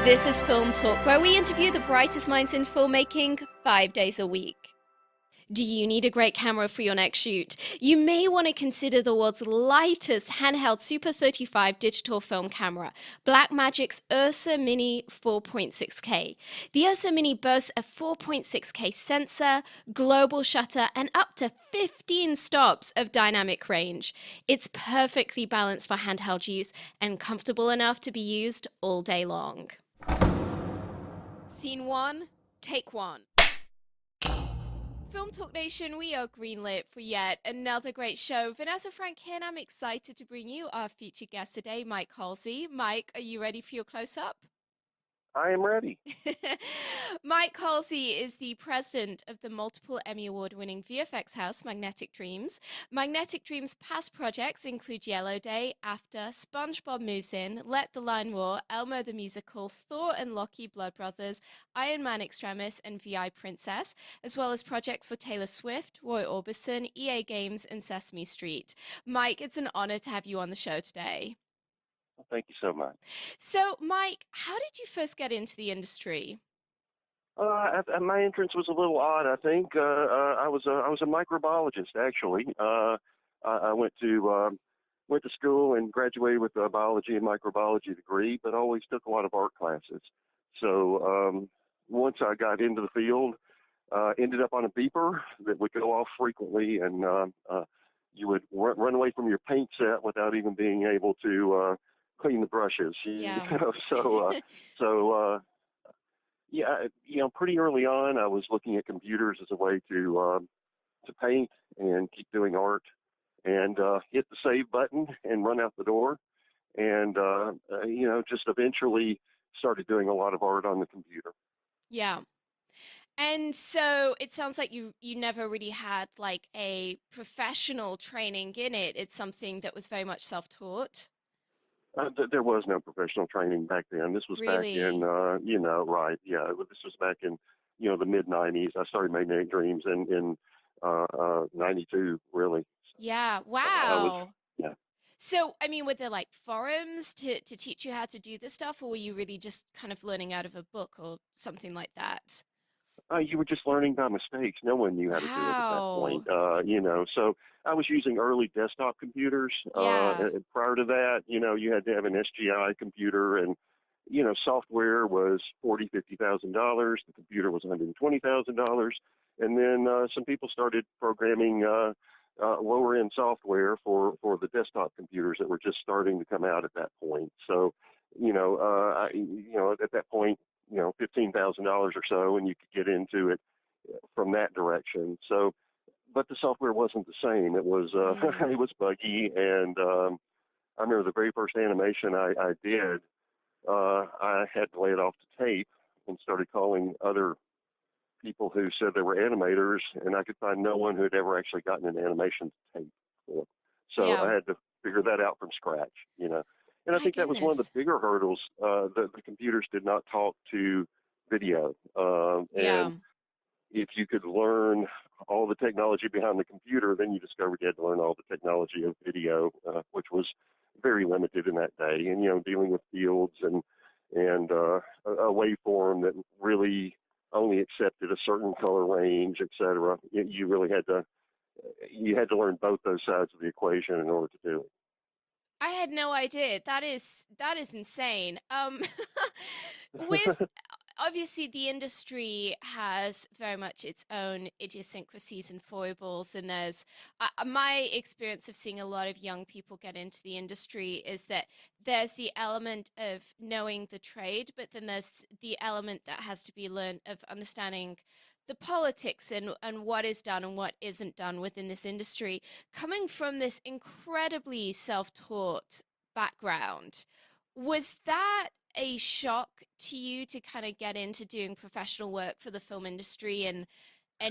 This is Film Talk, where we interview the brightest minds in filmmaking 5 days a week. Do you need a great camera for your next shoot? You may want to consider the world's lightest handheld Super 35 digital film camera, Blackmagic's Ursa Mini 4.6K. The Ursa Mini boasts a 4.6K sensor, global shutter, and up to 15 stops of dynamic range. It's perfectly balanced for handheld use and comfortable enough to be used all day long. Scene 1, take 1. Film Talk Nation, we are greenlit for yet another great show. Vanessa Frank here, and I'm excited to bring you our featured guest today, Mike Halsey. Mike, are you ready for your close-up? I am ready. Mike Halsey is the president of the multiple Emmy Award-winning VFX house Magnetic Dreams. Magnetic Dreams' past projects include Yellow Day, After, SpongeBob Moves In, Let the Line Roar, Elmo the Musical, Thor and Loki Blood Brothers, Iron Man Extremis, and VI Princess, as well as projects for Taylor Swift, Roy Orbison, EA Games, and Sesame Street. Mike, it's an honor to have you on the show today. Well, thank you so much. So, Mike, how did you first get into the industry? My entrance was a little odd. I think I was a microbiologist actually. I went to school and graduated with a biology and microbiology degree, but always took a lot of art classes. So once I got into the field, ended up on a beeper that would go off frequently, and you would run away from your paint set without even being able to clean the brushes. Yeah. Yeah, pretty early on, I was looking at computers as a way to paint and keep doing art, and hit the save button and run out the door, and just eventually started doing a lot of art on the computer. Yeah. And so it sounds like you never really had like a professional training in it. It's something that was very much self-taught. There was no professional training back then. This was back in, Really? right, yeah, this was back in, the mid '90s. I started Magnetic Dreams in '92, really. Yeah. I was, Wow. yeah. So, I mean, were there like forums to teach you how to do this stuff, or were you really just kind of learning out of a book or something like that? You were just learning by mistakes. No one knew how to do it at that Wow. point. So I was using early desktop computers. Yeah. And prior to that, you had to have an SGI computer, and software was $40,000, $50,000. The computer was $120,000, and then some people started programming lower end software for the desktop computers that were just starting to come out at that point. So, at that point, $15,000 or so, and you could get into it from that direction. So, but the software wasn't the same. It was Mm. it was buggy, and I remember the very first animation I did. I had to lay it off to tape and started calling other people who said they were animators, and I could find no one who had ever actually gotten an animation to tape before. So Yeah. I had to figure that out from scratch. And I My think that was one of the goodness. bigger hurdles. The computers did not talk to video, Yeah. and if you could learn all the technology behind the computer, then you discovered you had to learn all the technology of video, which was very limited in that day. And dealing with fields and a waveform that really only accepted a certain color range, et cetera. You really had to learn both those sides of the equation in order to do it. I had no idea. That is insane. With obviously the industry has very much its own idiosyncrasies and foibles, and there's my experience of seeing a lot of young people get into the industry is that there's the element of knowing the trade, but then there's the element that has to be learned of understanding the politics and what is done and what isn't done within this industry. Coming from this incredibly self-taught background, was that a shock to you to kind of get into doing professional work for the film industry and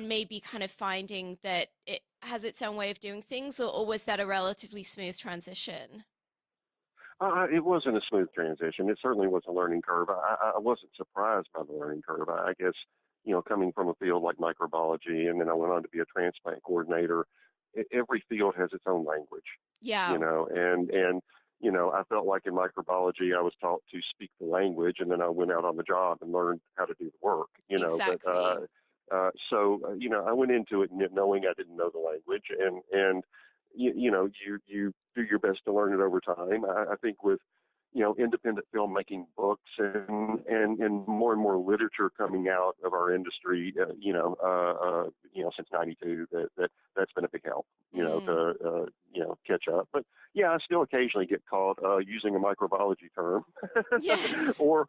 maybe kind of finding that it has its own way of doing things, or was that a relatively smooth transition? It wasn't a smooth transition. It certainly was a learning curve. I wasn't surprised by the learning curve. I guess, coming from a field like microbiology, and then I went on to be a transplant coordinator. Every field has its own language, Yeah. and I felt like in microbiology I was taught to speak the language, and then I went out on the job and learned how to do the work. But Exactly. I went into it knowing I didn't know the language, and you do your best to learn it over time. I think with independent filmmaking books and more literature coming out of our industry, since '92, that's been a big help, Mm. to catch up. But yeah, I still occasionally get caught using a microbiology term, Yes. or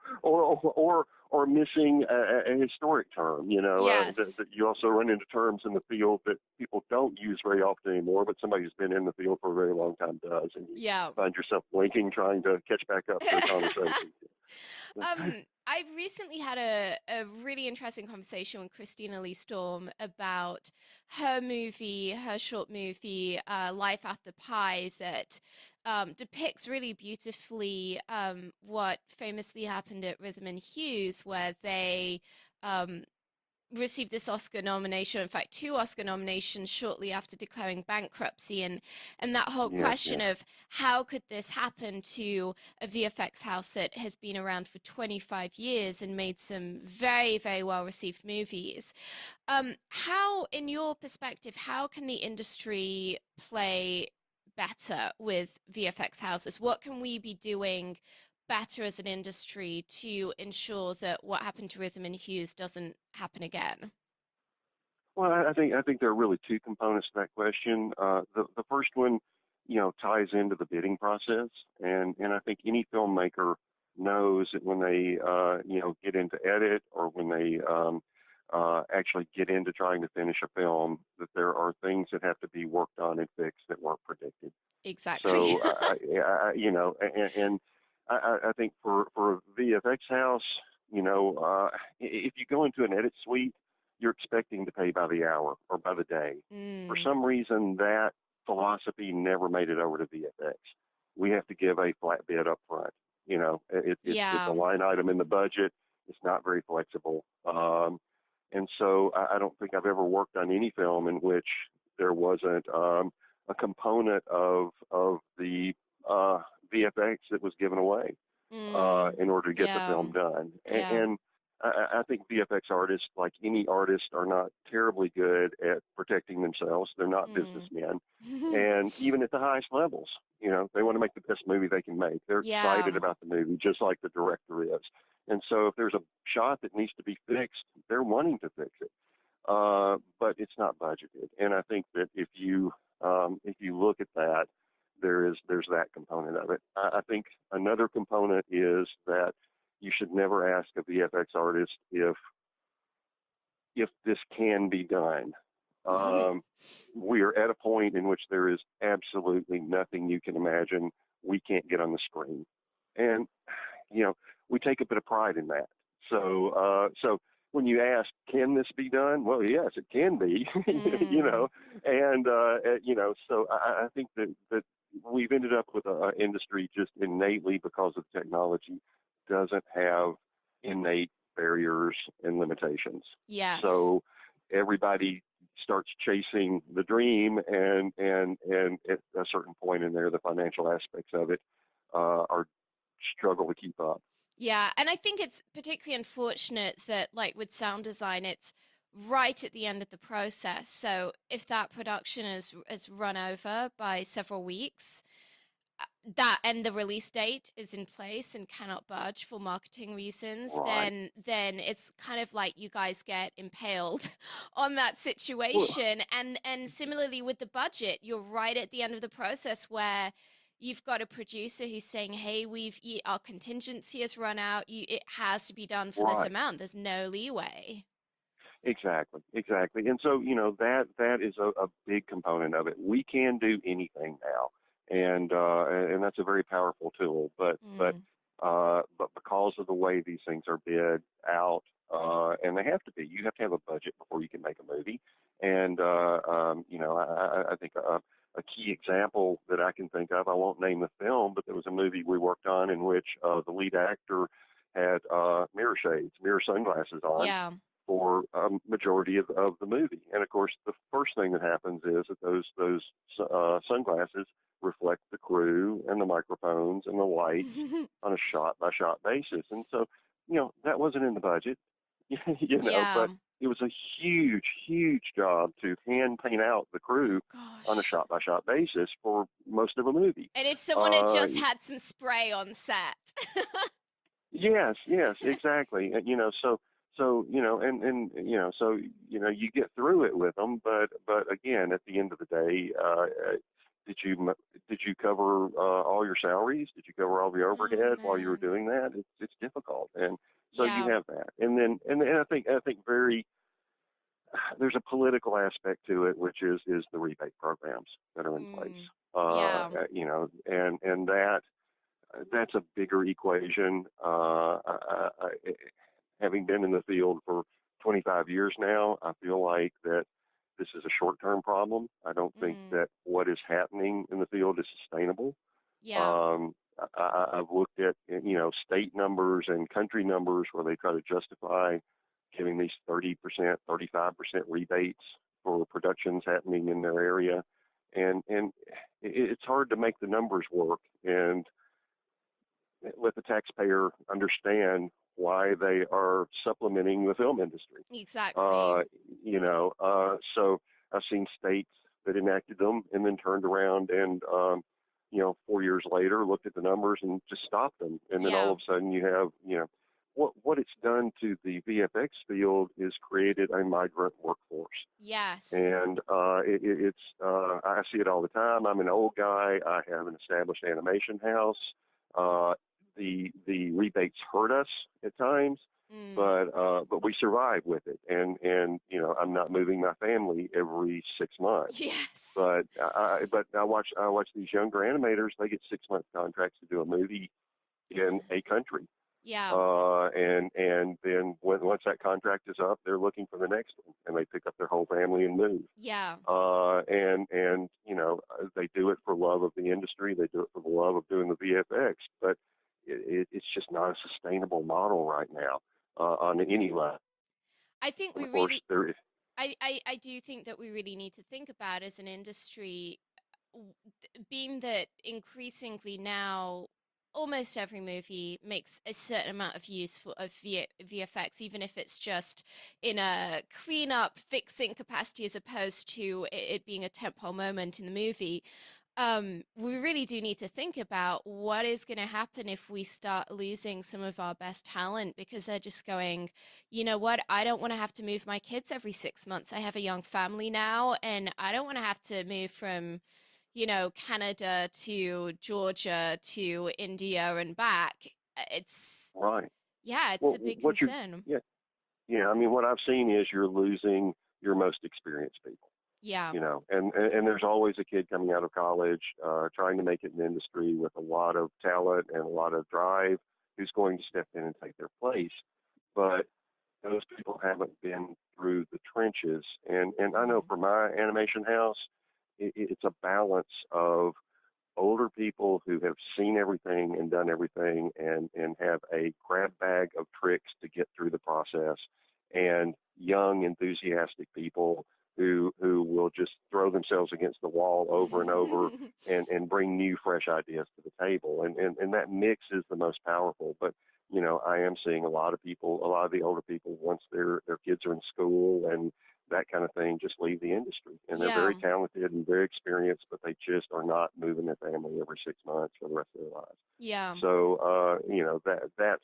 missing a historic term. Yes. That you also run into terms in the field that people don't use very often anymore, but somebody who's been in the field for a very long time does, and you Yeah. find yourself blinking, trying to catch back up to the conversation. I recently had a really interesting conversation with Christina Lee Storm about her short movie, Life After Pi, that depicts really beautifully what famously happened at Rhythm and Hughes, where they um, received this Oscar nomination, in fact, two Oscar nominations shortly after declaring bankruptcy, and that whole Yes, question yes. of how could this happen to a VFX house that has been around for 25 years and made some very, very well received movies. How, in your perspective, how can the industry play better with VFX houses? What can we be doing better as an industry to ensure that what happened to Rhythm and Hughes doesn't happen again? Well, I think there are really two components to that question. The first one, ties into the bidding process, and I think any filmmaker knows that when they get into edit, or when they actually get into trying to finish a film, that there are things that have to be worked on and fixed that weren't predicted. Exactly. So and I think for a VFX house, if you go into an edit suite, you're expecting to pay by the hour or by the day. For Mm, some reason, that philosophy never made it over to VFX. We have to give a flat bid up front. It's a yeah. line item in the budget. It's not very flexible. And so I don't think I've ever worked on any film in which there wasn't a component of the VFX that was given away Mm, in order to get the yeah. film done. Yeah. And I think VFX artists, like any artist, are not terribly good at protecting themselves. They're not Mm. businessmen. And even at the highest levels, they want to make the best movie they can make. They're Yeah. excited about the movie, just like the director is. And so if there's a shot that needs to be fixed, they're wanting to fix it. But it's not budgeted. And I think that if you look at that, there's that component of it. I think another component is that you should never ask a VFX artist if this can be done. Um, we are at a point in which there is absolutely nothing you can imagine we can't get on the screen, and we take a bit of pride in that. So when you ask, can this be done? Well, yes, it can be. Mm. And so I think that we've ended up with an industry just innately, because of technology, doesn't have innate barriers and limitations. Yes. So everybody starts chasing the dream, and at a certain point in there, the financial aspects of it are struggle to keep up. Yeah, and I think it's particularly unfortunate that, like with sound design, it's right at the end of the process. So if that production is run over by several weeks, that and the release date is in place and cannot budge for marketing reasons, Right. then it's kind of like you guys get impaled on that Well, situation. And similarly with the budget, you're right at the end of the process where you've got a producer who's saying, "Hey, our contingency has run out. It has to be done for this right. amount. There's no leeway." Exactly. Exactly. And so, that is a big component of it. We can do anything now, and that's a very powerful tool. Mm, But because of the way these things are bid out, and they have to be, you have to have a budget before you can make a movie. And I think a key example that I can think of, I won't name the film, but there was a movie we worked on in which the lead actor had mirror sunglasses on, yeah. for a majority of the movie. And of course, the first thing that happens is that those sunglasses reflect the crew and the microphones and the lights on a shot by shot basis. And so, that wasn't in the budget, Yeah. but it was a huge, huge job to hand paint out the Oh crew on a gosh. shot by shot basis for most of a movie. And if someone had Uh, just had some spray on set. Yes, yes, exactly. And you get through it with them, but again, at the end of the day, did you cover all your salaries? Did you cover all the Oh overhead while you were man. doing that? It's difficult, and so you Yeah. have that, and I think there's a political aspect to it, which is the rebate programs that are in place. Mm. Yeah. And that's a bigger equation. Having been in the field for 25 years now, I feel like that this is a short-term problem. I don't think Mm. that what is happening in the field is sustainable. Yeah. Um, I've looked at state numbers and country numbers where they try to justify giving these 30%, 35% rebates for productions happening in their area, and it's hard to make the numbers work and let the taxpayer understand why they are supplementing the film industry. Exactly. Uh, so I've seen states that enacted them and then turned around and, 4 years later looked at the numbers and just stopped them. And then all Yeah. of a sudden you have, what it's done to the VFX field is created a migrant workforce. Yes. And I see it all the time. I'm an old guy. I have an established animation house. Uh, the rebates hurt us at times, Mm. but we survive with it. And I'm not moving my family every 6 months. Yes. But I watch these younger animators. They get 6 month contracts to do a movie in a country. Yeah. And then once that contract is up, they're looking for the next one, and they pick up their whole family and move. Yeah. And they do it for love of the industry. They do it for the love of doing the VFX, but it's just not a sustainable model right now on any level. I think And we of course, really there is I do think that we really need to think about as an industry, being that increasingly now almost every movie makes a certain amount of use of VFX, even if it's just in a cleanup, fixing capacity as opposed to it being a tentpole moment in the movie. We really do need to think about what is going to happen if we start losing some of our best talent because they're just going, you know what? I don't want to have to move my kids every 6 months. I have a young family now, and I don't want to have to move from, Canada to Georgia to India and back. It's, right. yeah, it's Well, a big what you concern. yeah yeah. I mean, what I've seen is you're losing your most experienced people. Yeah. And there's always a kid coming out of college trying to make it in the industry with a lot of talent and a lot of drive who's going to step in and take their place. But those people haven't been through the trenches. And I know Mm. for my animation house, it's a balance of older people who have seen everything and done everything and have a grab bag of tricks to get through the process, and young enthusiastic people who will just throw themselves against the wall over and over and bring new fresh ideas to the table, and that mix is the most powerful. But I am seeing a lot of people, a lot of the older people, once their kids are in school and that kind of thing, just leave the industry. And they're Yeah. very talented and very experienced, but they just are not moving their family every 6 months for the rest of their lives. Yeah. So, that's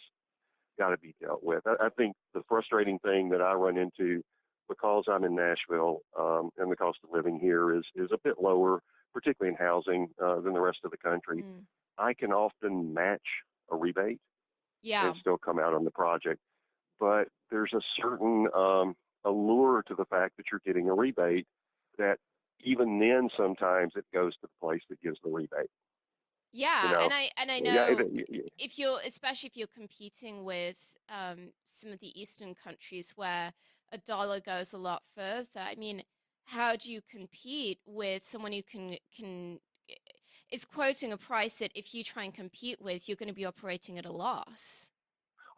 got to be dealt with. I think the frustrating thing that I run into, because I'm in Nashville, and the cost of living here is a bit lower, particularly in housing, than the rest of the country. Mm. I can often match a rebate and Yeah. still come out on the project, but there's a certain allure to the fact that you're getting a rebate that even then sometimes it goes to the place that gives the rebate. You Yeah, know, and I yeah, know if you're, especially if you're competing with some of the Eastern countries where a dollar goes a lot further. I mean, how do you compete with someone who can is quoting a price that if you try and compete with, you're going to be operating at a loss.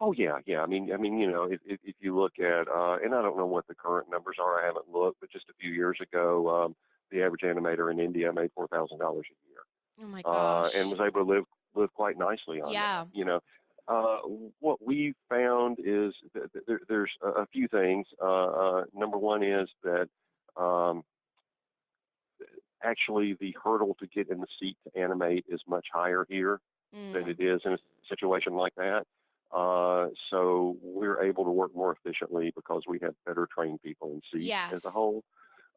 Oh yeah, yeah. If you look at, and I don't know what the current numbers are. I haven't looked, but just a few years ago, the average animator in India made $4,000 a year, Oh my and gosh. was able to live quite nicely on that. Yeah. Uh, what we found is there's a few things. Number one is that um, actually the hurdle to get in the seat to animate is much higher here than Mm. it is in a situation like that. So we're able to work more efficiently because we have better trained people in seat as a Yes. whole.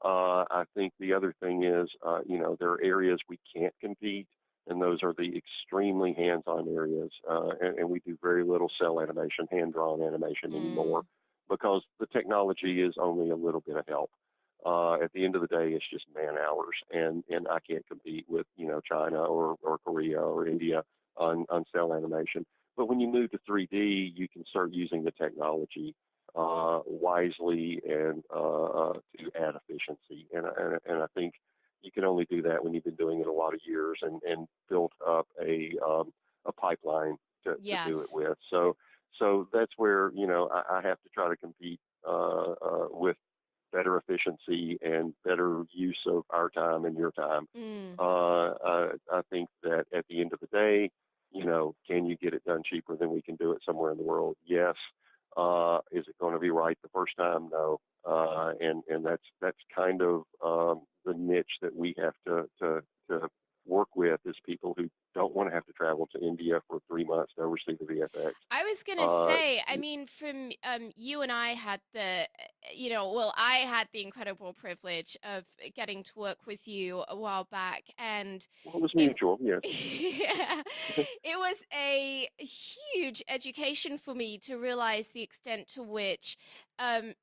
I think the other thing is, there are areas we can't compete, and those are the extremely hands-on areas. And we do very little cell animation, hand-drawn animation anymore, Mm. because the technology is only a little bit of help. At the end of the day, it's just man hours, and I can't compete with China or Korea or India on cell animation. But when you move to 3D, you can start using the technology wisely and to add efficiency. And I think you can only do that when you've been doing it a lot of years and built up a pipeline to do it Yes. with. So that's where I have to try to compete with better efficiency and better use of our time and your time. Mm. I think that at the end of the day, can you get it done cheaper than we can do it somewhere in the world? Yes. Is it going to be right the first time? No. And that's kind of the niche that we have to work with, is people who don't want to have to travel to India for 3 months to oversee the VFX. I was gonna Uh, say, I mean, from you and I had well, I had the incredible privilege of getting to work with you a while back, and well, it was it mutual, yes. yeah, it was a huge education for me to realize the extent to which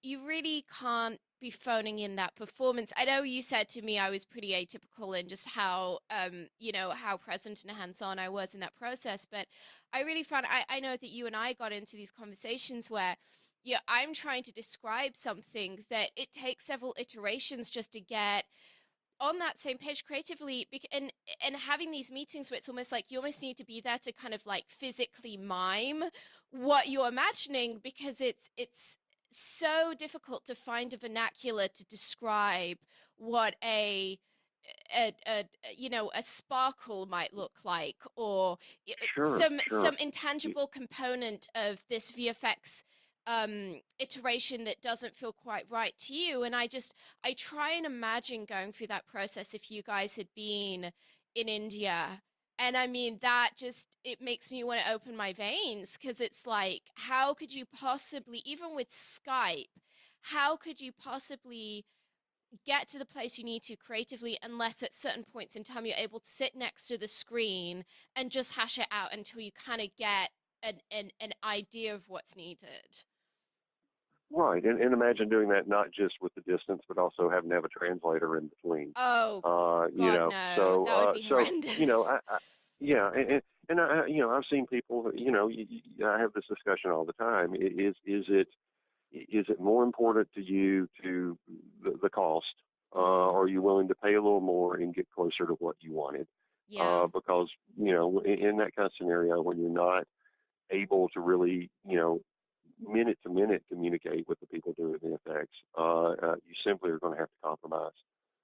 you really can't be phoning in that performance. I know you said to me I was pretty atypical in just how how present and hands-on I was in that process, but I really found I know that you and I got into these conversations where yeah, I'm trying to describe something that it takes several iterations just to get on that same page creatively, and having these meetings where it's almost like you almost need to be there to kind of like physically mime what you're imagining, because it's so difficult to find a vernacular to describe what a sparkle might look like, or Sure, some sure. intangible component of this VFX iteration that doesn't feel quite right to you. And I try and imagine going through that process if you guys had been in India. And I mean, that just, it makes me want to open my veins, because it's like, how could you possibly, even with Skype, how could you possibly get to the place you need to creatively unless at certain points in time you're able to sit next to the screen and just hash it out until you kind of get an idea of what's needed? Right, and imagine doing that not just with the distance, but also having to have a translator in between. Oh, Uh, you God, know, no. so That would uh, be so horrendous. yeah, and I've seen people. I have this discussion all the time. Is it more important to you to the cost? Mm, Are you willing to pay a little more and get closer to what you wanted? yeah. Because in that kind of scenario, when you're not able to really, minute to minute communicate with the people doing the effects, you simply are going to have to compromise.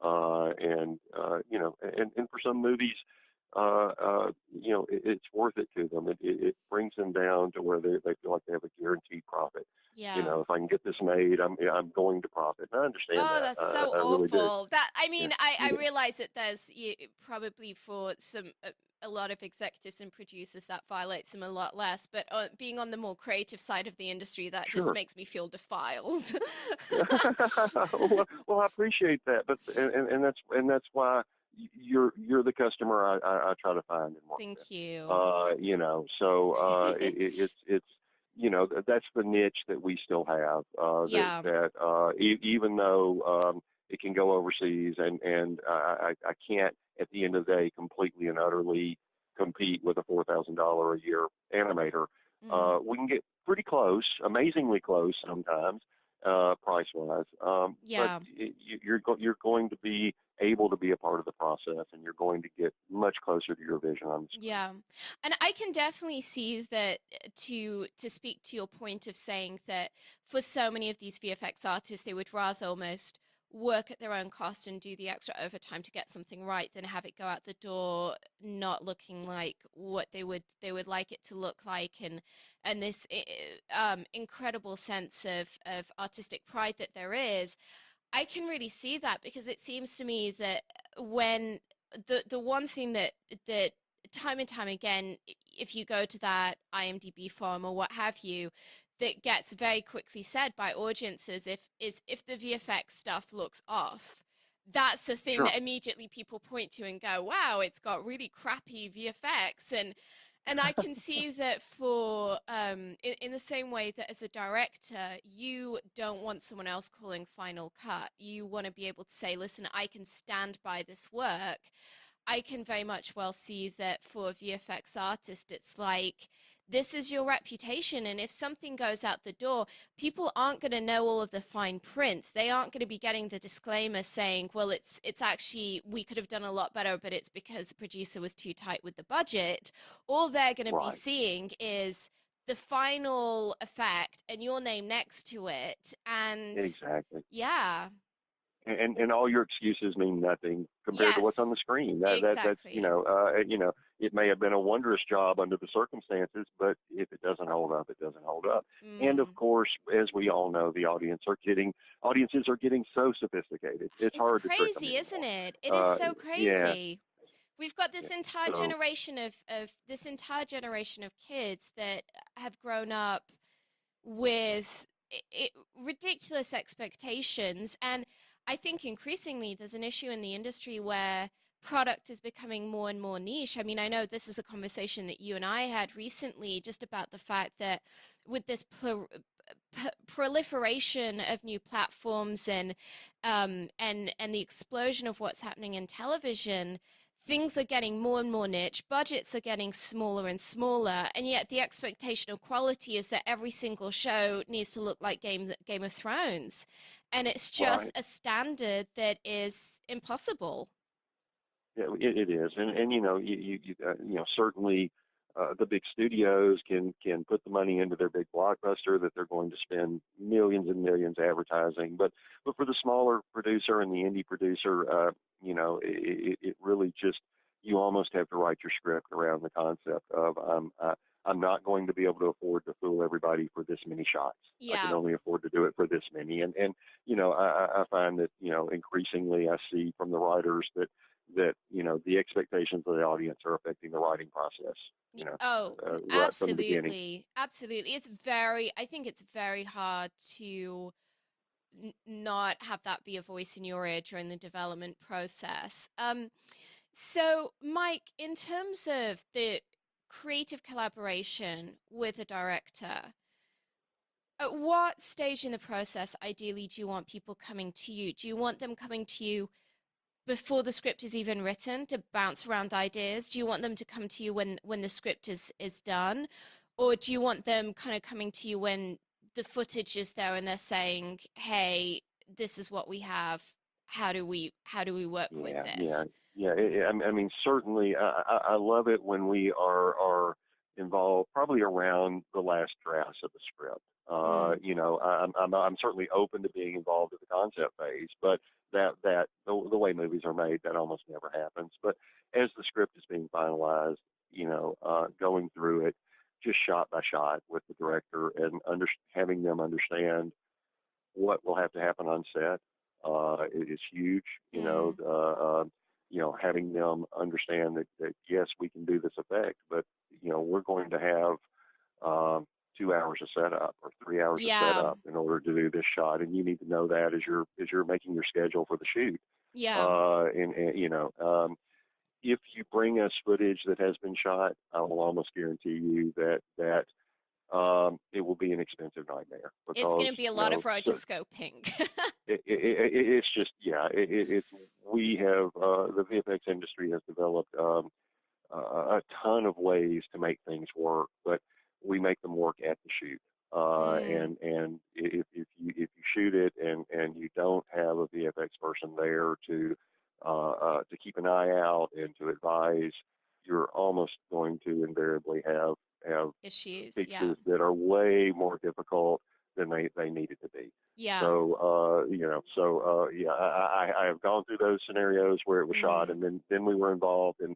And for some movies, it's worth it to them. It brings them down to where they feel like they have a guaranteed profit. Yeah. If I can get this made, I'm going to profit. And I understand Oh, that. that's so I really do. awful. That I Yeah. mean, I realize that there's probably for a lot of executives and producers that violates them a lot less, but being on the more creative side of the industry, that just Sure. makes me feel defiled. Well, I appreciate that, but and that's why you're the customer I try to find and work with. Thank you. It's that's the niche that we still have. Yeah. Even though it can go overseas, and I can't at the end of the day completely and utterly compete with a $4,000 a year animator. Mm. We can get pretty close, amazingly close sometimes, price wise. But Yeah. you're going to be able to be a part of the process, and you're going to get much closer to your vision on the screen. Yeah. And I can definitely see that to speak to your point of saying that for so many of these VFX artists, they would rather almost work at their own cost and do the extra overtime to get something right than have it go out the door not looking like what they would like it to look like, and this incredible sense of artistic pride that there is. I can really see that because it seems to me that when the one thing that time and time again, if you go to that IMDb forum or what have you, that gets very quickly said by audiences if the VFX stuff looks off. That's the thing Sure. that immediately people point to and go, "Wow, it's got really crappy VFX," and I can see that for in the same way that as a director, you don't want someone else calling final cut. You want to be able to say, listen, I can stand by this work. I can very much well see that for a VFX artist, it's like, this is your reputation. And if something goes out the door, people aren't going to know all of the fine prints. They aren't going to be getting the disclaimer saying, well, it's actually, we could have done a lot better, but it's because the producer was too tight with the budget. All they're going to be Right. seeing is the final effect and your name next to it. And Exactly. yeah, And all your excuses mean nothing compared to what's on yes, the screen. That's exactly. it may have been a wondrous job under the circumstances, but if it doesn't hold up, it doesn't hold up. And of Mm. course, as we all know, the audiences are getting so sophisticated. It's It's hard to trick them crazy, isn't anymore. it? It is so Yeah, crazy. We've got yeah. this entire So generation of this entire generation of kids that have grown up with ridiculous expectations. And I think increasingly there's an issue in the industry where product is becoming more and more niche. I mean, I know this is a conversation that you and I had recently just about the fact that with this proliferation of new platforms and the explosion of what's happening in television, things are getting more and more niche, budgets are getting smaller and smaller, and yet the expectation of quality is that every single show needs to look like Game of Thrones. And it's just right. a standard that is impossible. Yeah, it is, and certainly the big studios can put the money into their big blockbuster that they're going to spend millions and millions advertising, but for the smaller producer and the indie producer, it really just you almost have to write your script around the concept of I'm not going to be able to afford to fool everybody for this many shots. I can Yeah. only afford to do it for this many, and I find that increasingly I see from the writers that the expectations of the audience are affecting the writing process. Oh, Right from the beginning. absolutely. Absolutely. I think it's very hard to not have that be a voice in your ear during the development process. So, Mike, in terms of the creative collaboration with a director, at what stage in the process, ideally, do you want people coming to you? Do you want them coming to you before the script is even written to bounce around ideas? Do you want them to come to you when the script is done, or do you want them kind of coming to you when the footage is there and they're saying, "Hey, this is what we have. How do we work with Yeah, yeah, this?" yeah. I mean, certainly, I love it when we are involved, probably around the last drafts of the script. Mm, I'm certainly open to being involved at the concept phase, but the way movies are made, that almost never happens. But as the script is being finalized, going through it, just shot by shot with the director and having them understand what will have to happen on set it is huge. mm, Having them understand that yes, we can do this effect, but we're going to have 2 hours of setup or 3 hours of yeah, setup in order to do this shot, and you need to know that as you're making your schedule for the shoot. yeah. And if you bring us footage that has been shot, I will almost guarantee you that it will be an expensive nightmare It's because going to be a lot of so rotoscoping. it's just it's we have the VFX industry has developed a ton of ways to make things work, but we make them work at the shoot. Mm, And if you shoot it, and you don't have a VFX person there to keep an eye out and to advise, you're almost going to invariably have Issues. Yeah. pieces that are way more difficult than they needed to be. Yeah. So yeah, I have gone through those scenarios where it was shot, Mm. and then we were involved, and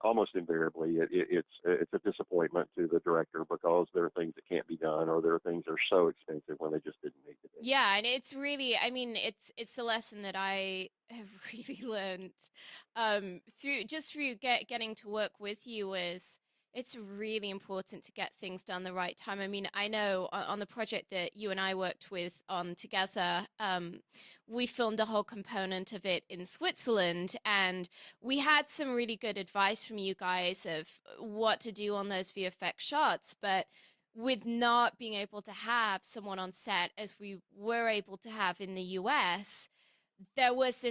almost invariably it's a disappointment to the director because there are things that can't be done, or there are things that are so expensive when they just didn't need to be. Yeah, and it's really, I mean, it's a lesson that I have really learned through getting to work with you is it's really important to get things done the right time. I mean, I know on the project that you and I worked with on together, we filmed a whole component of it in Switzerland, and we had some really good advice from you guys of what to do on those VFX shots, but with not being able to have someone on set as we were able to have in the US, there was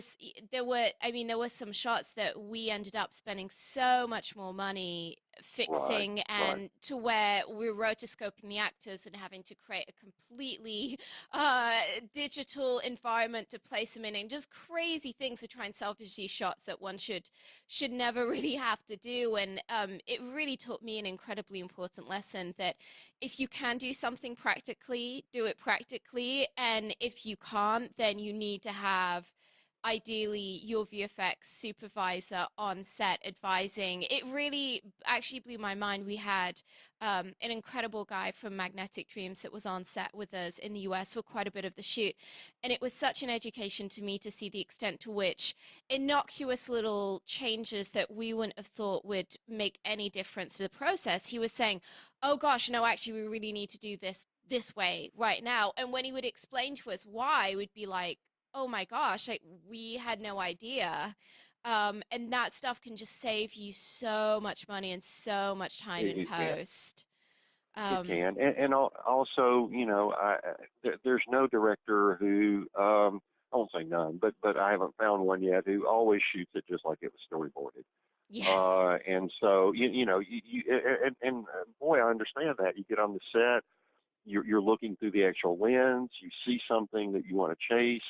there were some shots that we ended up spending so much more money Right, fixing, right. and to where we were rotoscoping the actors and having to create a completely digital environment to place them in, and just crazy things to try and salvage these shots that one should never really have to do. And it really taught me an incredibly important lesson that if you can do something practically, do it practically. And if you can't, then you need to have ideally your VFX supervisor on set advising. It really actually blew my mind. We had an incredible guy from Magnetic Dreams that was on set with us in the US for quite a bit of the shoot. And it was such an education to me to see the extent to which innocuous little changes that we wouldn't have thought would make any difference to the process. He was saying, oh gosh, no, actually, we really need to do this way right now. And when he would explain to us why, we'd be like, oh my gosh, like we had no idea. And that stuff can just save you so much money and so much time in It can. post. It Um, can, and also, there's no director who, I won't say none, but I haven't found one yet who always shoots it just like it was storyboarded. yes. And so boy, I understand that. You get on the set, you're looking through the actual lens, you see something that you want to chase,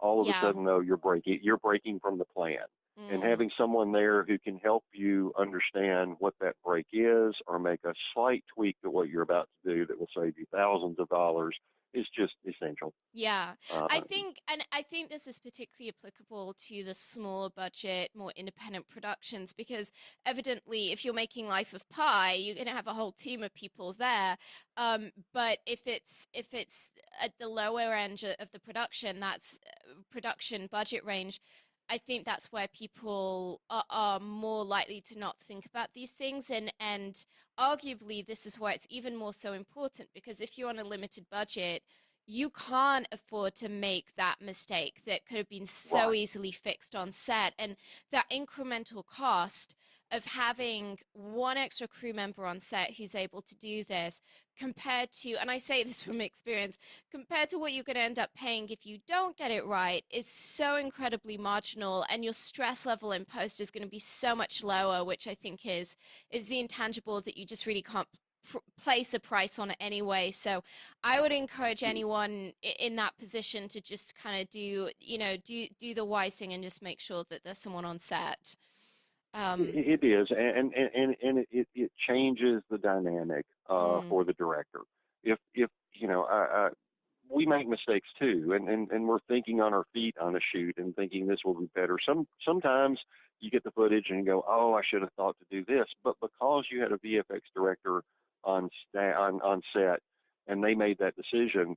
all of a Yeah. sudden, though, you're breaking from the plan. And Mm. having someone there who can help you understand what that break is, or make a slight tweak to what you're about to do that will save you thousands of dollars, is just essential. Yeah, Uh, I think this is particularly applicable to the smaller budget, more independent productions, because evidently, if you're making Life of Pi, you're going to have a whole team of people there. But if it's at the lower end of the production, that's production budget range. I think that's where people are more likely to not think about these things, and arguably, this is why it's even more so important, because if you're on a limited budget, you can't afford to make that mistake that could have been so right. easily fixed on set. And that incremental cost of having one extra crew member on set who's able to do this, compared to, and I say this from experience, compared to what you're going to end up paying if you don't get it right, is so incredibly marginal. And your stress level in post is going to be so much lower, which I think is the intangible that you just really can't place a price on it anyway. So I would encourage anyone in that position to just kind of do the wise thing and just make sure that there's someone on set. Um, It is, and it changes the dynamic mm, for the director. If we make mistakes too, and we're thinking on our feet on a shoot and thinking this will be better. Sometimes you get the footage and you go, oh, I should have thought to do this, but because you had a VFX director on set and they made that decision,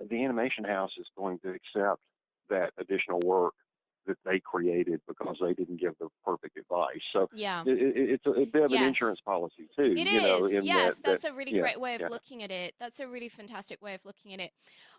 the animation house is going to accept that additional work that they created because they didn't give the perfect advice. So yeah. it's a bit of an insurance Yes. policy too, It is. in that Yes, that's a really yeah, great way of yeah. looking at it. That's a really fantastic way of looking at it.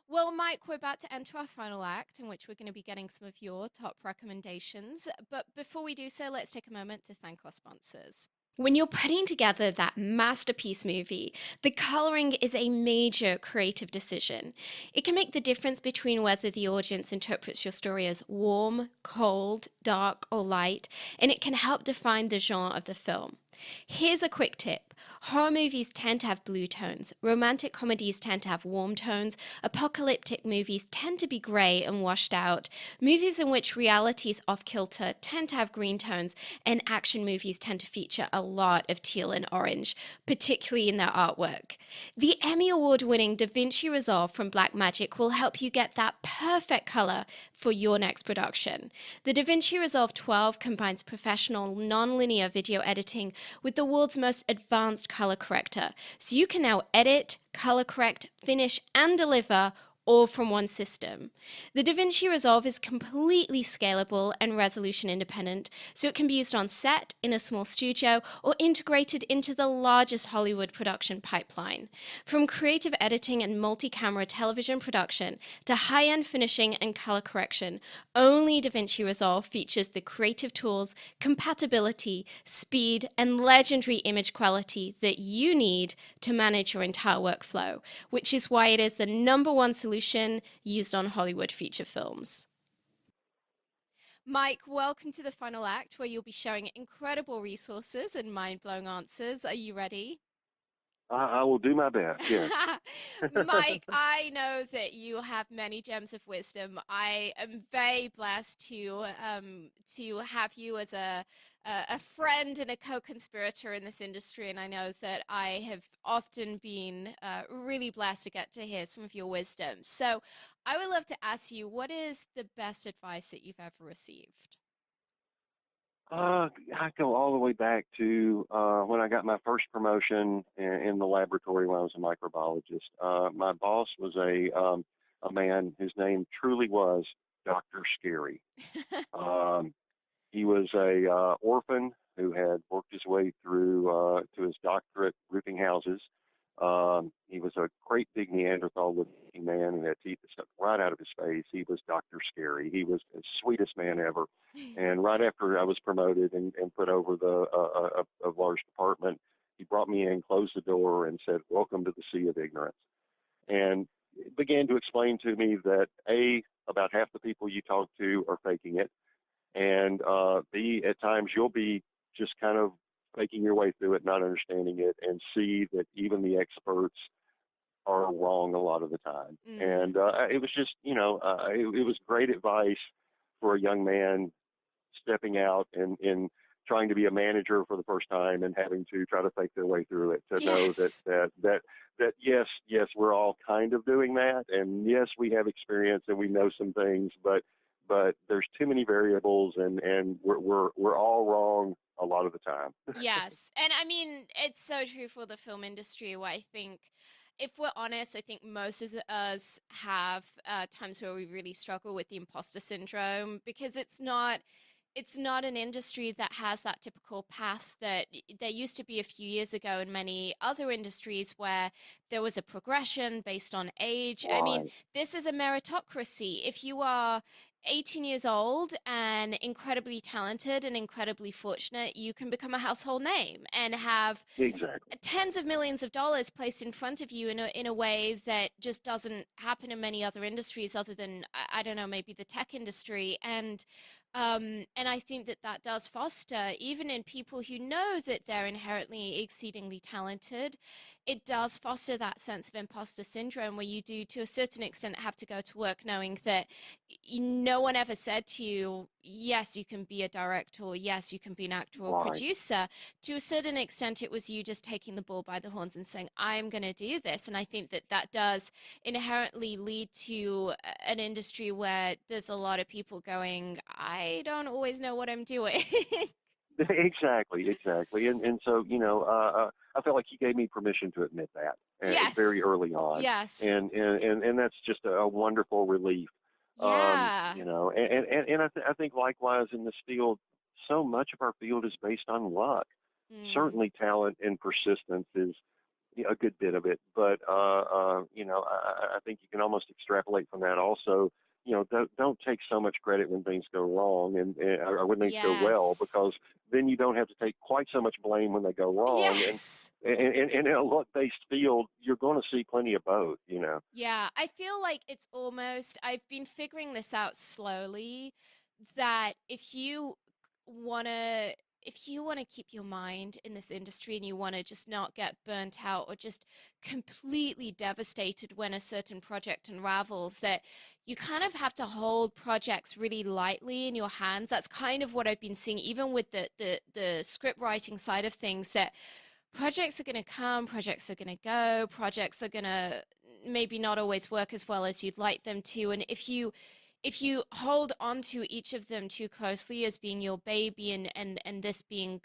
Well, Mike, we're about to enter our final act in which we're going to be getting some of your top recommendations. But before we do so, let's take a moment to thank our sponsors. When you're putting together that masterpiece movie, the coloring is a major creative decision. It can make the difference between whether the audience interprets your story as warm, cold, dark, or light, and it can help define the genre of the film. Here's a quick tip. Horror movies tend to have blue tones, romantic comedies tend to have warm tones, apocalyptic movies tend to be grey and washed out, movies in which reality is off kilter tend to have green tones, and action movies tend to feature a lot of teal and orange, particularly in their artwork. The Emmy Award winning Da Vinci Resolve from Blackmagic will help you get that perfect color for your next production. The Da Vinci Resolve 12 combines professional non-linear video editing with the world's most advanced color corrector. So you can now edit, color correct, finish, and deliver all from one system. The DaVinci Resolve is completely scalable and resolution independent, so it can be used on set, in a small studio, or integrated into the largest Hollywood production pipeline. From creative editing and multi-camera television production to high-end finishing and color correction, only DaVinci Resolve features the creative tools, compatibility, speed, and legendary image quality that you need to manage your entire workflow, which is why it is the number one solution used on Hollywood feature films. Mike, welcome to the final act where you'll be sharing incredible resources and mind blowing answers. Are you ready? I will do my best. Yes. Mike, I know that you have many gems of wisdom. I am very blessed to have you as a friend and a co-conspirator in this industry, and I know that I have often been really blessed to get to hear some of your wisdom. So, I would love to ask you, what is the best advice that you've ever received? I go all the way back to when I got my first promotion in the laboratory when I was a microbiologist. My boss was a man whose name truly was Dr. Scary. Um, he was a orphan who had worked his way through to his doctorate roofing houses. He was a great big Neanderthal-looking man who had teeth that stuck right out of his face. He was Dr. Scary. He was the sweetest man ever. And right after I was promoted and put over a large department, he brought me in, closed the door, and said, "Welcome to the sea of ignorance." And began to explain to me that A, about half the people you talk to are faking it, and B, at times you'll be just kind of faking your way through it, not understanding it, and C, that even the experts are wrong a lot of the time. Mm, And it was just, it was great advice for a young man stepping out and trying to be a manager for the first time and having to try to fake their way through it, to know that yes. yes, we're all kind of doing that, and yes, we have experience and we know some things, but there's too many variables, and we're all wrong a lot of the time. Yes. And I mean, it's so true for the film industry where I think, if we're honest, I think most of us have times where we really struggle with the imposter syndrome because it's not an industry that has that typical path that there used to be a few years ago in many other industries where there was a progression based on age. I mean, Right. this is a meritocracy. If you are 18 years old and incredibly talented and incredibly fortunate, you can become a household name and have Exactly. tens of millions of dollars placed in front of you in a way that just doesn't happen in many other industries other than I don't know, maybe the tech industry. And I think that that does foster, even in people who know that they're inherently exceedingly talented, it does foster that sense of imposter syndrome where you do, to a certain extent, have to go to work knowing that no one ever said to you, yes, you can be a director, or yes, you can be an actor or Right. producer. To a certain extent, it was you just taking the bull by the horns and saying, I'm going to do this. And I think that that does inherently lead to an industry where there's a lot of people going, I don't always know what I'm doing. Exactly. And so, I felt like he gave me permission to admit that very Yes. early on. Yes. And that's just a wonderful relief. Yeah. I think likewise in this field, so much of our field is based on luck. Mm. Certainly talent and persistence is a good bit of it. But I think you can almost extrapolate from that also. Don't take so much credit when things go wrong or when things go well, Yes. because then you don't have to take quite so much blame when they go wrong. Yes. And in a luck-based field, you're going to see plenty of both. Yeah, I feel like it's almost, I've been figuring this out slowly that if you want to if you want to keep your mind in this industry and you want to just not get burnt out or just completely devastated when a certain project unravels, that you kind of have to hold projects really lightly in your hands. That's kind of what I've been seeing, even with the script writing side of things, that projects are going to come, projects are going to go, projects are going to maybe not always work as well as you'd like them to. And if you hold on to each of them too closely as being your baby, and this being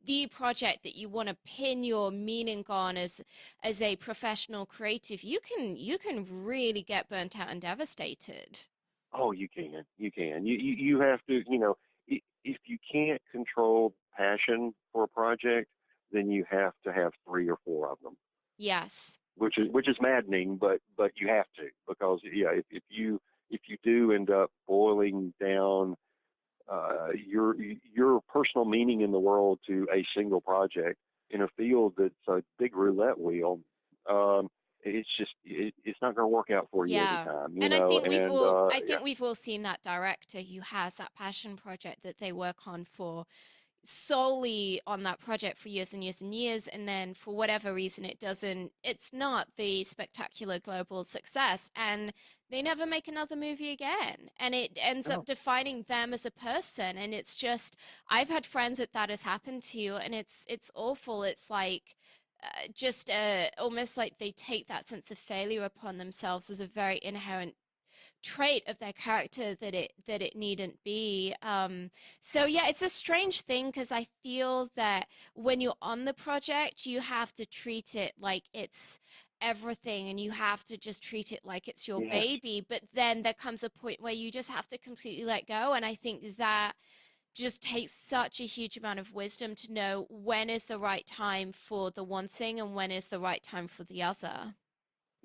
the project that you want to pin your meaning on as a professional creative, you can really get burnt out and devastated. Oh, you can. You can. You have to, if you can't control passion for a project, then you have to have three or four of them, Yes. which is maddening, but you have to, because yeah, if you do end up boiling down your personal meaning in the world to a single project in a field that's a big roulette wheel, um, it's not going to work out for you every Yeah. time, And I think we've and all I yeah. think we've all seen that director who has that passion project that they work on for solely on that project for years and years and years, and then for whatever reason it's not the spectacular global success, and they never make another movie again, and it ends up No. defining them as a person. And it's just, I've had friends that has happened to, and it's awful. It's like just almost like they take that sense of failure upon themselves as a very inherent trait of their character that it needn't be. So yeah, it's a strange thing because I feel that when you're on the project, you have to treat it like it's everything, and you have to just treat it like it's your Yes. baby. But then there comes a point where you just have to completely let go, and I think that just takes such a huge amount of wisdom to know when is the right time for the one thing and when is the right time for the other.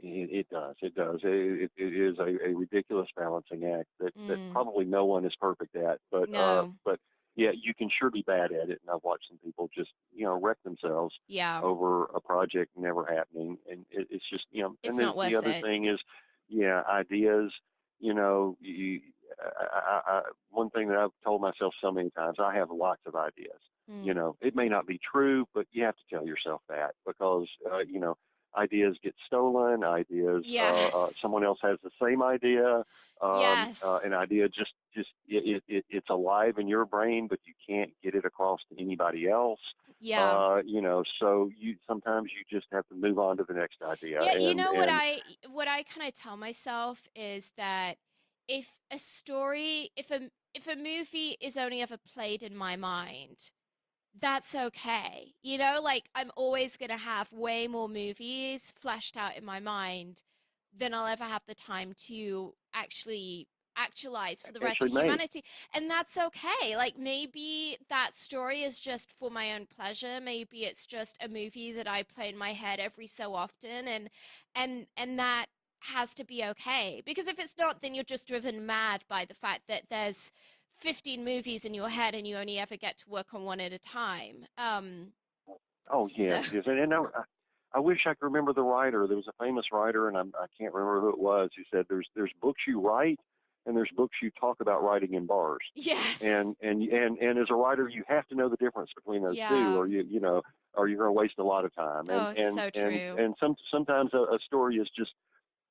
It does. It does. It is a ridiculous balancing act that Mm, probably no one is perfect at. no. But yeah, you can sure be bad at it. And I've watched some people just wreck themselves Yeah. over a project never happening. And it's just It's And not the worth other it. thing is, yeah, ideas. One thing that I've told myself so many times, I have lots of ideas. Mm. It may not be true, but you have to tell yourself that, because ideas get stolen. Ideas, Yes. someone else has the same idea. Yes. An idea just it's alive in your brain, but you can't get it across to anybody else. Yeah. So you sometimes you just have to move on to the next idea. Yeah, you And know what I kind of tell myself is that if a movie is only ever played in my mind, that's okay. Like I'm always going to have way more movies fleshed out in my mind than I'll ever have the time to actually actualize for the rest actually of make. humanity. And that's okay. Like maybe that story is just for my own pleasure. Maybe it's just a movie that I play in my head every so often, and that has to be okay. Because if it's not, then you're just driven mad by the fact that there's 15 movies in your head and you only ever get to work on one at a time. Oh So yes, yes, and I wish I could remember the writer. There was a famous writer, and I can't remember who it was, who said there's books you write, and there's books you talk about writing in bars. yes. And as a writer, you have to know the difference between those two, Yeah. or you're going to waste a lot of time. And Oh, and so and true. and sometimes a story is just,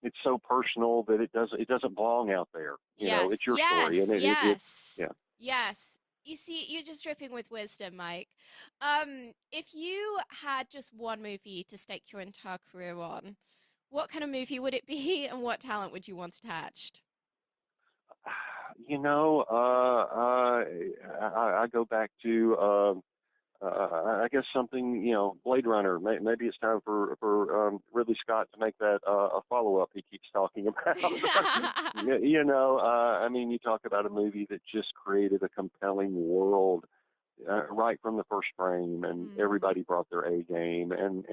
it's so personal that it doesn't belong out there. Yes. It's your story, Yes. and it Yes. yeah. Yes. You see, you're just dripping with wisdom, Mike. If you had just one movie to stake your entire career on, what kind of movie would it be, and what talent would you want attached? I go back to I guess something, Blade Runner. Maybe it's time for Ridley Scott to make that a follow up he keeps talking about. I mean, you talk about a movie that just created a compelling world right from the first frame, and Mm, everybody brought their A game. And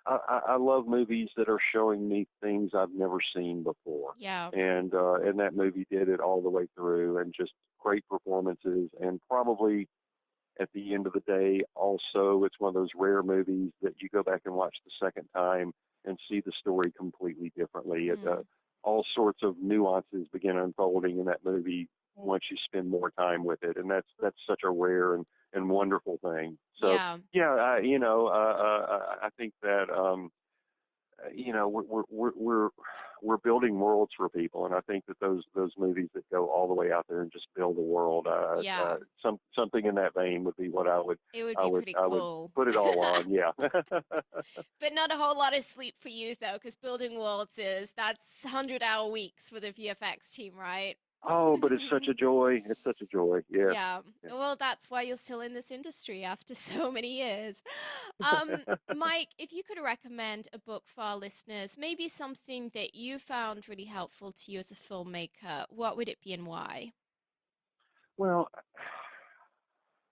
I love movies that are showing me things I've never seen before. yeah. And that movie did it all the way through, and just great performances, and probably at the end of the day, also, it's one of those rare movies that you go back and watch the second time and see the story completely differently. Mm, All sorts of nuances begin unfolding in that movie once you spend more time with it, and that's such a rare and wonderful thing. So Yeah. yeah, I think that we're building worlds for people, and I think that those movies that go all the way out there and just build a world, Yeah. something in that vein would be what It would I be would pretty I would cool. put it all on. Yeah. But not a whole lot of sleep for you though, because building worlds that's 100-hour weeks for the VFX team, right? Oh, but it's such a joy. It's such a joy. Yes. Yeah. Yeah. Well, that's why you're still in this industry after so many years. Mike, if you could recommend a book for our listeners, maybe something that you found really helpful to you as a filmmaker, what would it be and why? Well,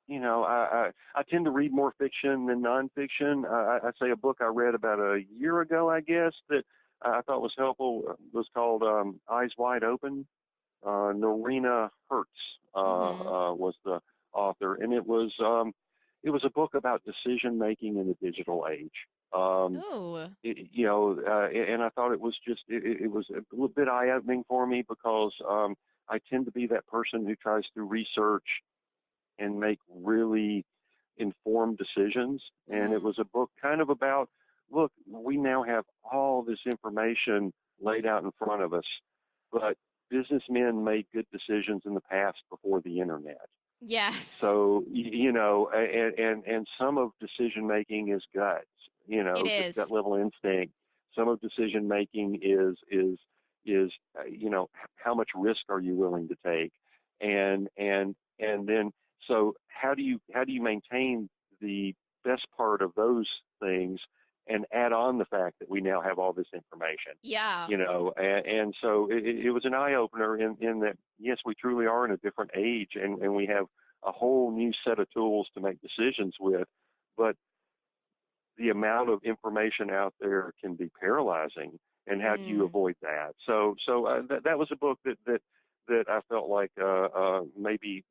I tend to read more fiction than nonfiction. I say a book I read about a year ago, I guess, that I thought was helpful was called Eyes Wide Open. Norina Hertz Mm-hmm. was the author, and it was a book about decision making in the digital age. Um, Oh. and I thought it was a little bit eye opening for me because I tend to be that person who tries to research and make really informed decisions. And it Mm. was a book kind of about, look, we now have all this information laid out in front of us, but businessmen made good decisions in the past before the internet. Yes, So and some of decision making is guts, it just gut is. level instinct. Some of decision making is how much risk are you willing to take, and then so how do you maintain the best part of those things and add on the fact that we now have all this information, Yeah. and so it was an eye opener in that yes, we truly are in a different age, and we have a whole new set of tools to make decisions with, but the amount of information out there can be paralyzing. And how do you Mm. avoid that? So that was a book that I felt like maybe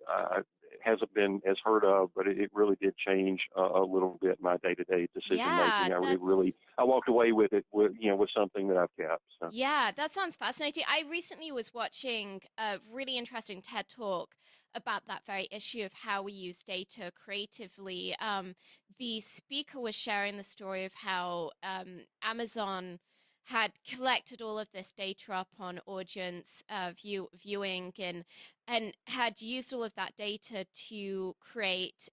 hasn't been as heard of, but it really did change a little bit my day-to-day decision Yeah, making. that's I walked away with it with something that I've kept. So Yeah, that sounds fascinating. I recently was watching a really interesting TED Talk about that very issue of how we use data creatively. The speaker was sharing the story of how Amazon had collected all of this data up on audience viewing and had used all of that data to create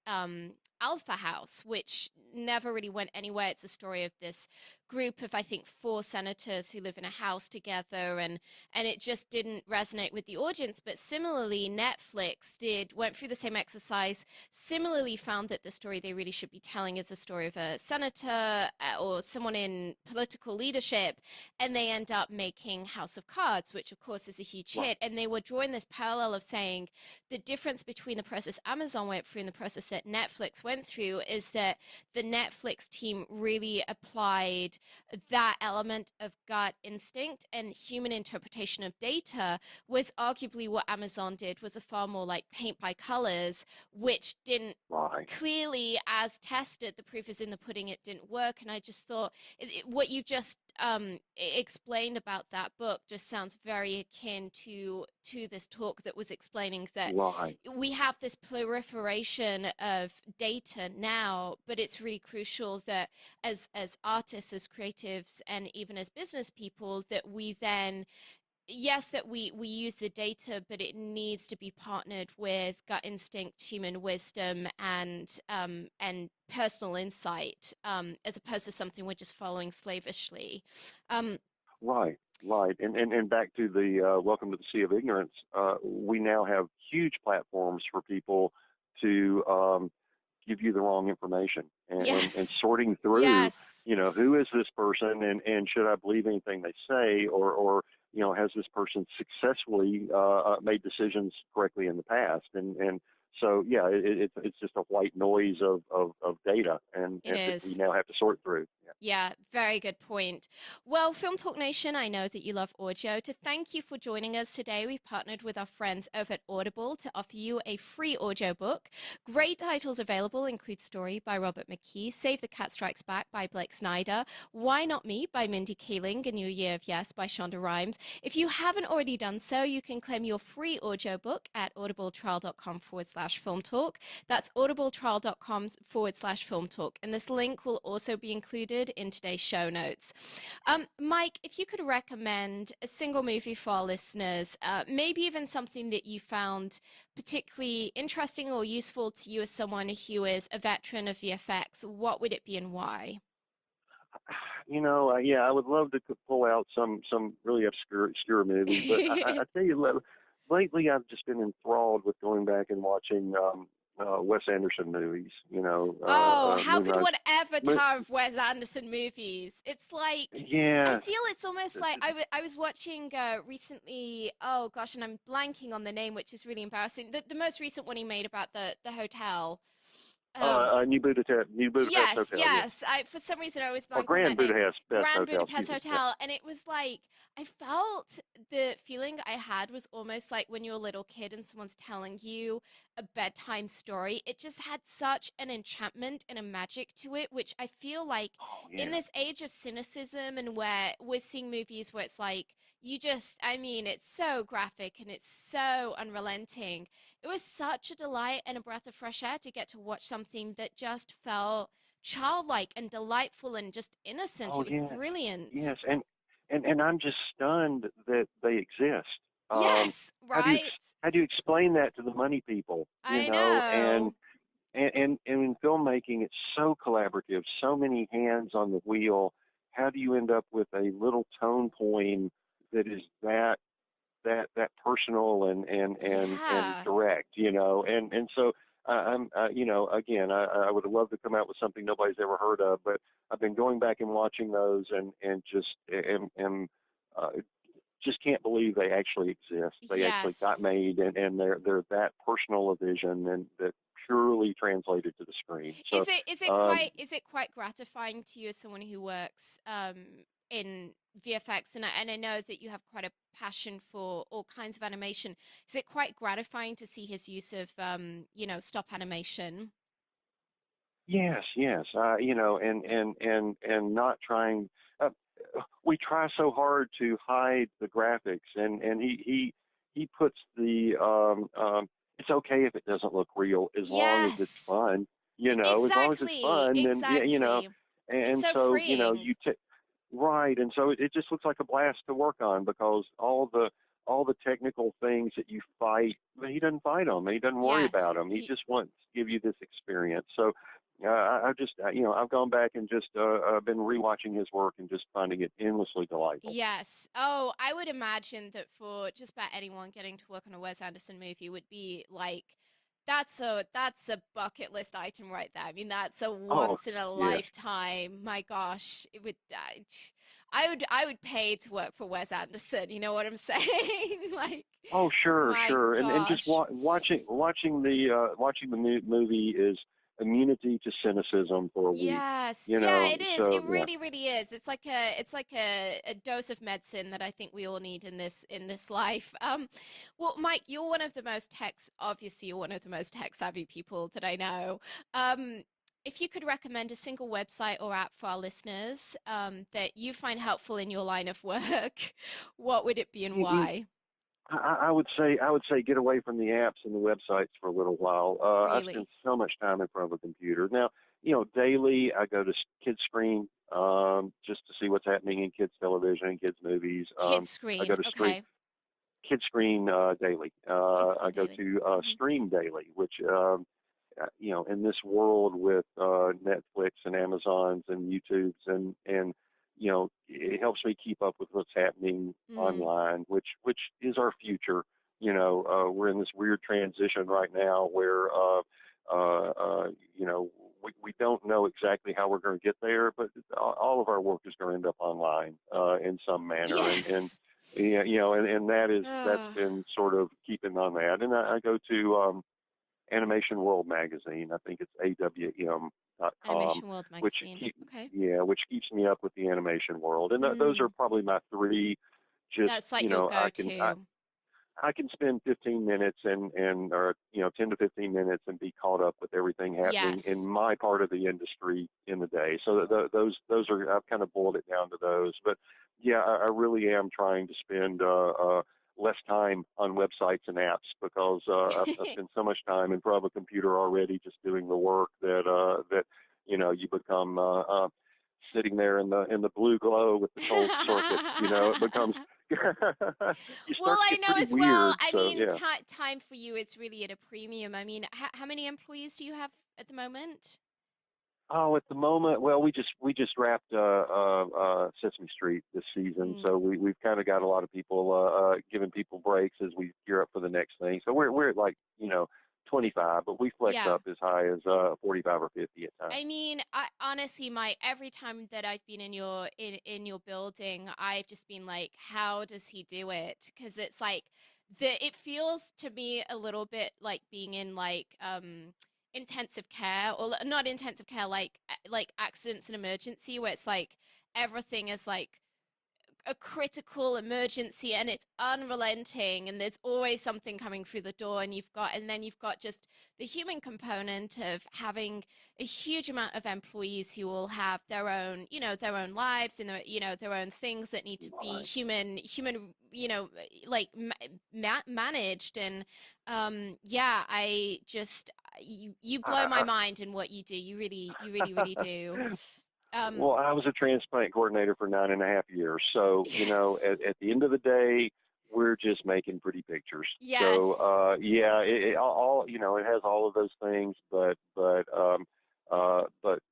Alpha House, which never really went anywhere. It's a story of this group of I think four senators who live in a house together, and it just didn't resonate with the audience. But similarly, Netflix did went through the same exercise, similarly found that the story they really should be telling is a story of a senator or someone in political leadership, and they end up making House of Cards, which of course is a huge right, hit. And they were drawing this parallel of saying the difference between the process Amazon went through and the process that Netflix went through is that the Netflix team really applied that element of gut instinct and human interpretation of data, was arguably what Amazon did was a far more like paint by colors, which didn't right, clearly, as tested, the proof is in the pudding, it didn't work. And I just thought what you just explained about that book just sounds very akin to this talk that was explaining that right. we have this proliferation of data now, but it's really crucial that as artists, as creatives, and even as business people, that we then yes, that we use the data, but it needs to be partnered with gut instinct, human wisdom, and personal insight, as opposed to something we're just following slavishly. Um, Right, right. And back to the Welcome to the Sea of Ignorance, we now have huge platforms for people to give you the wrong information and yes, sorting through, yes, who is this person and should I believe anything they say or has this person successfully made decisions correctly in the past? And so, yeah, it's just a white noise of data it and that we is. now have to sort through. Yeah. Yeah, very good point. Well, Film Talk Nation, I know that you love audio. To thank you for joining us today, we've partnered with our friends over at Audible to offer you a free audiobook. Great titles available include Story by Robert McKee, Save the Cat Strikes Back by Blake Snyder, Why Not Me by Mindy Kaling, A New Year of Yes by Shonda Rhimes. If you haven't already done so, you can claim your free audiobook at audibletrial.com/ audible.com/film talk. That's audibletrial.com/film talk. And this link will also be included in today's show notes. Mike, if you could recommend a single movie for our listeners, maybe even something that you found particularly interesting or useful to you as someone who is a veteran of VFX, what would it be and why? Yeah, I would love to pull out some really obscure movie, but I tell you, lately I've just been enthralled with going back and watching Wes Anderson movies. Oh, how could Moonrise. one ever Mo- tire of Wes Anderson movies? It's like, I yeah, feel it's almost like I was watching recently, oh gosh, and I'm blanking on the name, which is really embarrassing. The most recent one he made about the hotel. Um, New Budapest Yes, Hotel. Yes, yes. For some reason I always or blank on Grand that name. Budapest Grand Hotel. Budapest Excuse me. Yeah. Hotel, and it was like I felt the feeling I had was almost like when you're a little kid and someone's telling you a bedtime story. It just had such an enchantment and a magic to it, which I feel like Oh in yeah. this age of cynicism and where we're seeing movies where it's like you just, I mean, it's so graphic and it's so unrelenting. It was such a delight and a breath of fresh air to get to watch something that just felt childlike and delightful and just innocent. Oh It was yeah. brilliant. Yes, and I'm just stunned that they exist. Um, Yes, how do you right? how do you explain that to the money people? I know. And in filmmaking, it's so collaborative, so many hands on the wheel. How do you end up with a little tone poem that is that personal and Yeah. direct, and so again, I would love to come out with something nobody's ever heard of, but I've been going back and watching those and just am uh, just can't believe they actually exist. They actually got Yes. made, and they're that personal a vision and that purely translated to the screen. So, um, Is it quite gratifying to you as someone who works in VFX, and I know that you have quite a passion for all kinds of animation. Is it quite gratifying to see his use of stop animation? yes, yes, and not trying. We try so hard to hide the graphics, and he puts the it's okay if it doesn't look real as long as it's Yes. fun, as long as it's Exactly. fun, then Exactly. It's and so so freeing. right, and so it just looks like a blast to work on because all the technical things that you fight, but he doesn't fight them. He doesn't worry about Yes. them. He He just wants to give you this experience. So I've just, I've gone back and just been rewatching his work and just finding it endlessly delightful. Yes. Oh, I would imagine that for just about anyone getting to work on a Wes Anderson movie would be like that's a bucket list item right there. I mean, that's a Oh, once in a yes. lifetime. My gosh, it would I would pay to work for Wes Anderson. You know what I'm saying? Like, Oh, sure, my sure. And just gosh. watching the movie is immunity to cynicism for a week. Yes. Yeah, it is. So It yeah. really, really is. It's like a dose of medicine that I think we all need in this life. Well, Mike, you're one of the most obviously you're one of the most tech savvy people that I know. If you could recommend a single website or app for our listeners, that you find helpful in your line of work, what would it be and You, you, why? I would say get away from the apps and the websites for a little while. I spend Really? so much time in front of a computer now. Daily I go to Kids Screen just to see what's happening in kids television and kids movies. Kid I go screen. to Okay. Kids Screen daily. Kid I screen go daily. to Hmm. Stream daily, which in this world with Netflix and Amazons and YouTubes and it helps me keep up with what's happening Mm. online, which is our future. We're in this weird transition right now where uh, uh, you know we don't know exactly how we're going to get there, but all of our work is going to end up online in some manner, and Yes. yeah, and that's Uh, been sort of keeping on that. And I go to Animation World magazine. I think it's awm.com, Animation World which magazine. keep Okay. yeah, which keeps me up with the animation world. And those are Mm. probably my three. Just That's like your go-to. I can spend 15 minutes and or 10 to 15 minutes and be caught up with everything happening in Yes. my part of the industry in the day. So those are I've kind of boiled it down to those. But yeah, I really am trying to spend less time on websites and apps because I've spent so much time in front of a computer already just doing the work that you become sitting there in the blue glow with the cold circuit. It becomes you Well, start to I get know pretty as well. weird. I So mean, yeah. time for you is really at a premium. I mean, how many employees do you have at the moment? Oh, at the moment, well, we just wrapped Sesame Street this season, Mm, so we've kind of got a lot of people giving people breaks as we gear up for the next thing. So we're at like 25, but we flex yeah. up as high as 45 or 50 at times. I mean, I honestly, my every time that I've been in your building, I've just been like, how does he do it? Because it's like it feels to me a little bit like being in like intensive care or not intensive care, like accidents and emergency, where it's like everything is like a critical emergency and it's unrelenting and there's always something coming through the door, and then you've got just the human component of having a huge amount of employees who will have their own lives and their own things that need to be Right. human like managed. And yeah, I just you blow my I, mind in what you do. You really do. Well, I was a transplant coordinator for 9.5 years. So, Yes. at the end of the day, we're just making pretty pictures. So, Yes. yeah, it has all of those things, but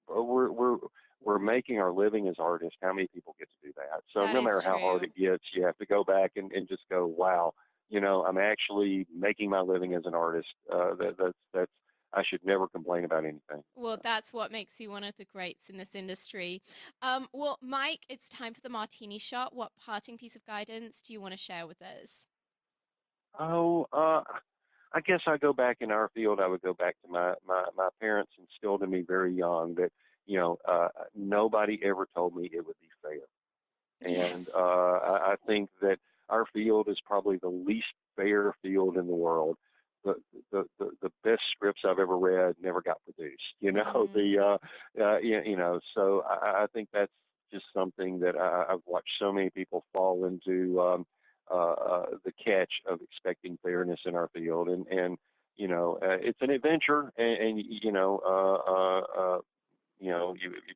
we're making our living as artists. How many people get to do that? So, That no is matter how hard true. it gets, you have to go back and just go, wow, I'm actually making my living as an artist. That's I should never complain about anything. Well, that's what makes you one of the greats in this industry. Well, Mike, it's time for the martini shot. What parting piece of guidance do you want to share with us? Oh, I guess I go back in our field. I would go back to my parents instilled in me very young that nobody ever told me it would be fair, and Yes. I think that our field is probably the least fair field in the world. The best scripts I've ever read never got produced. Mm, So I think that's just something that I've watched so many people fall into the catch of expecting fairness in our field, and it's an adventure, and you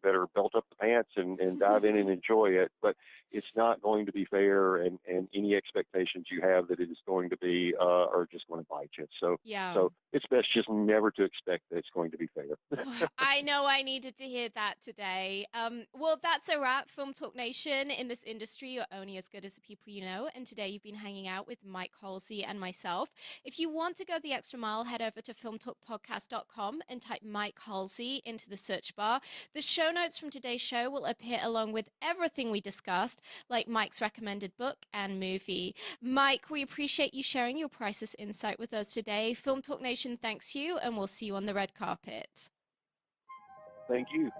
better belt up the pants and dive in and enjoy it. But it's not going to be fair, and any expectations you have that it is going to be are just going to bite you. So yeah. so it's best just never to expect that it's going to be fair. I know I needed to hear that today. Well, that's a wrap, Film Talk Nation. In this industry, you're only as good as the people you know. And today you've been hanging out with Mike Halsey and myself. If you want to go the extra mile, head over to filmtalkpodcast.com and type Mike Halsey into the search bar. The show notes from today's show will appear along with everything we discussed, like Mike's recommended book and movie. Mike, we appreciate you sharing your priceless insight with us today. Film Talk Nation thanks you, and we'll see you on the red carpet. Thank you.